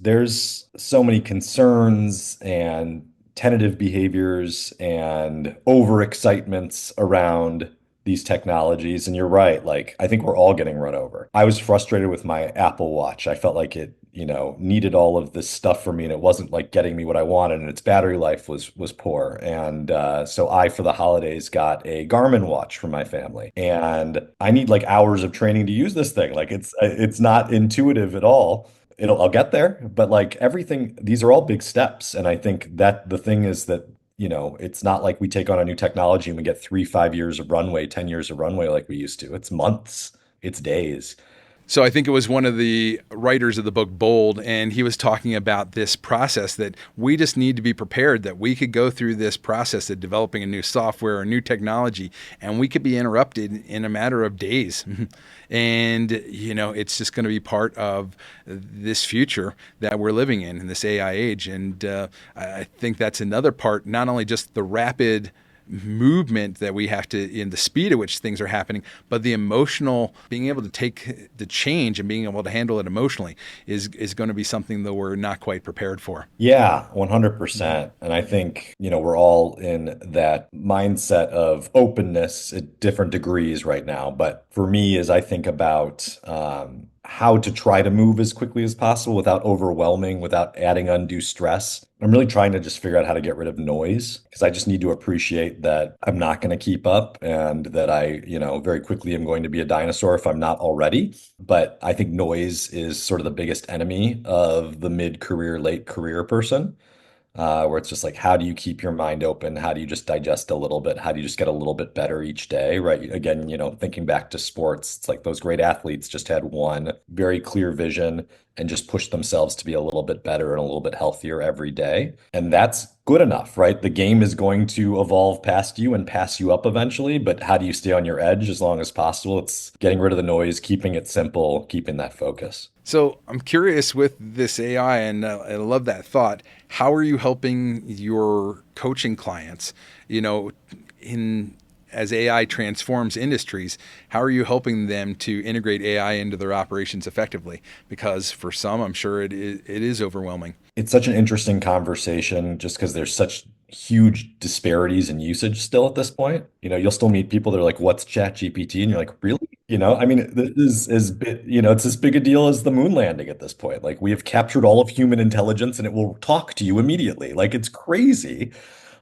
there's so many concerns and tentative behaviors and overexcitements around these technologies. And you're right, like I think we're all getting run over. I was frustrated with my Apple Watch. I felt like it, needed all of this stuff for me and it wasn't like getting me what I wanted and its battery life was poor. And so I, for the holidays, got a Garmin watch for my family. And I need like hours of training to use this thing. Like it's not intuitive at all. I'll get there, but like everything, these are all big steps. And I think that the thing is that, it's not like we take on a new technology and we get 3, 5 years of runway, 10 years of runway like we used to. It's months, it's days. So I think it was one of the writers of the book Bold, and he was talking about this process that we just need to be prepared that we could go through this process of developing a new software or new technology, and we could be interrupted in a matter of days. And, it's just going to be part of this future that we're living in this AI age. And I think that's another part, not only just the rapid movement that we have to in the speed at which things are happening, but the emotional being able to take the change and being able to handle it emotionally is going to be something that we're not quite prepared for. Yeah, 100%. And I think, we're all in that mindset of openness at different degrees right now. But for me, as I think about how to try to move as quickly as possible without overwhelming, without adding undue stress, I'm really trying to just figure out how to get rid of noise because I just need to appreciate that I'm not going to keep up and that I, very quickly am going to be a dinosaur if I'm not already. But I think noise is sort of the biggest enemy of the mid-career, late career person, where it's just like, how do you keep your mind open? How do you just digest a little bit? How do you just get a little bit better each day, right? Again, thinking back to sports, it's like those great athletes just had one very clear vision and just pushed themselves to be a little bit better and a little bit healthier every day. And that's good enough, right? The game is going to evolve past you and pass you up eventually, but how do you stay on your edge as long as possible? It's getting rid of the noise, keeping it simple, keeping that focus. So I'm curious with this AI, and I love that thought. How are you helping your coaching clients, in as AI transforms industries, how are you helping them to integrate AI into their operations effectively? Because for some, I'm sure it is overwhelming. It's such an interesting conversation just because there's such huge disparities in usage still at this point. You'll still meet people that are like, what's ChatGPT? And you're like, really? I mean, this is it's as big a deal as the moon landing at this point. Like we have captured all of human intelligence and it will talk to you immediately. Like it's crazy.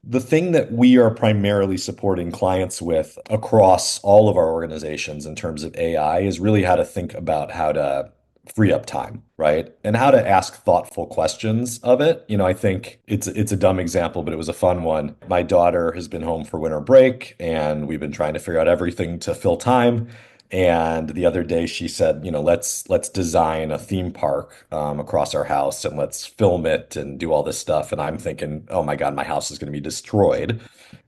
The thing that we are primarily supporting clients with across all of our organizations in terms of AI is really how to think about how to free up time, right? And how to ask thoughtful questions of it. I think it's a dumb example, but it was a fun one. My daughter has been home for winter break and we've been trying to figure out everything to fill time. And the other day she said, let's design a theme park across our house and let's film it and do all this stuff. And I'm thinking, oh my God, my house is going to be destroyed.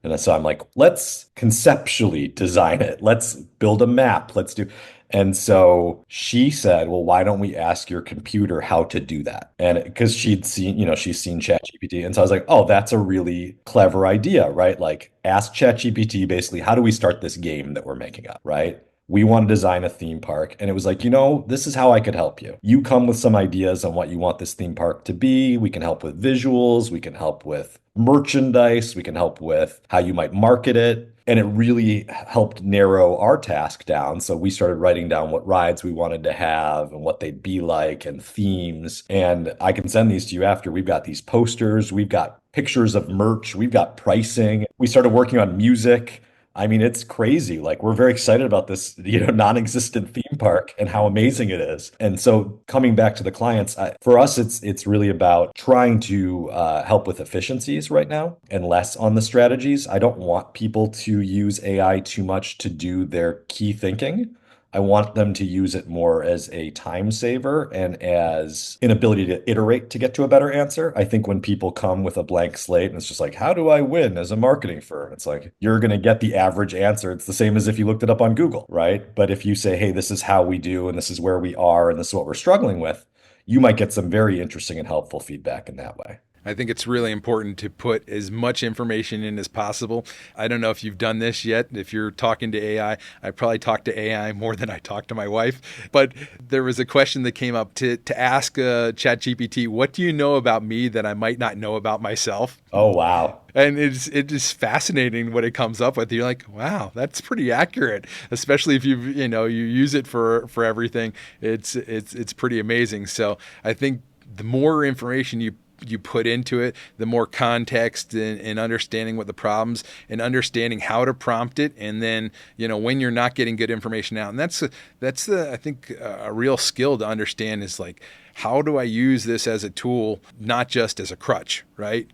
And so I'm like, let's conceptually design it. Let's build a map. Let's do. And so she said, well, why don't we ask your computer how to do that? And because she's seen ChatGPT. And so I was like, oh, that's a really clever idea, right? Like ask ChatGPT basically, how do we start this game that we're making up, right? We want to design a theme park. And it was like, this is how I could help you. You come with some ideas on what you want this theme park to be. We can help with visuals. We can help with merchandise. We can help with how you might market it. And it really helped narrow our task down. So we started writing down what rides we wanted to have and what they'd be like and themes. And I can send these to you after. We've got these posters, we've got pictures of merch, we've got pricing. We started working on music. I mean, it's crazy. Like we're very excited about this, non-existent theme park and how amazing it is. And so coming back to the clients, for us, it's really about trying to help with efficiencies right now and less on the strategies. I don't want people to use AI too much to do their key thinking. I want them to use it more as a time saver and as an ability to iterate to get to a better answer. I think when people come with a blank slate and it's just like, how do I win as a marketing firm? It's like, you're going to get the average answer. It's the same as if you looked it up on Google, right? But if you say, hey, this is how we do, and this is where we are, and this is what we're struggling with, you might get some very interesting and helpful feedback in that way. I think it's really important to put as much information in as possible. I don't know if you've done this yet. If you're talking to I probably talk to AI more than I talk to my wife. But there was a question that came up to ask ChatGPT, what do you know about me that I might not know about myself? Oh, wow. And it is fascinating what it comes up with. You're like, wow, that's pretty accurate. Especially if you use it for everything. It's pretty amazing. So I think the more information you put into it, the more context and understanding what the problems and understanding how to prompt it, and then when you're not getting good information out, and that's the I think a real skill to understand is like, how do I use this as a tool, not just as a crutch, right?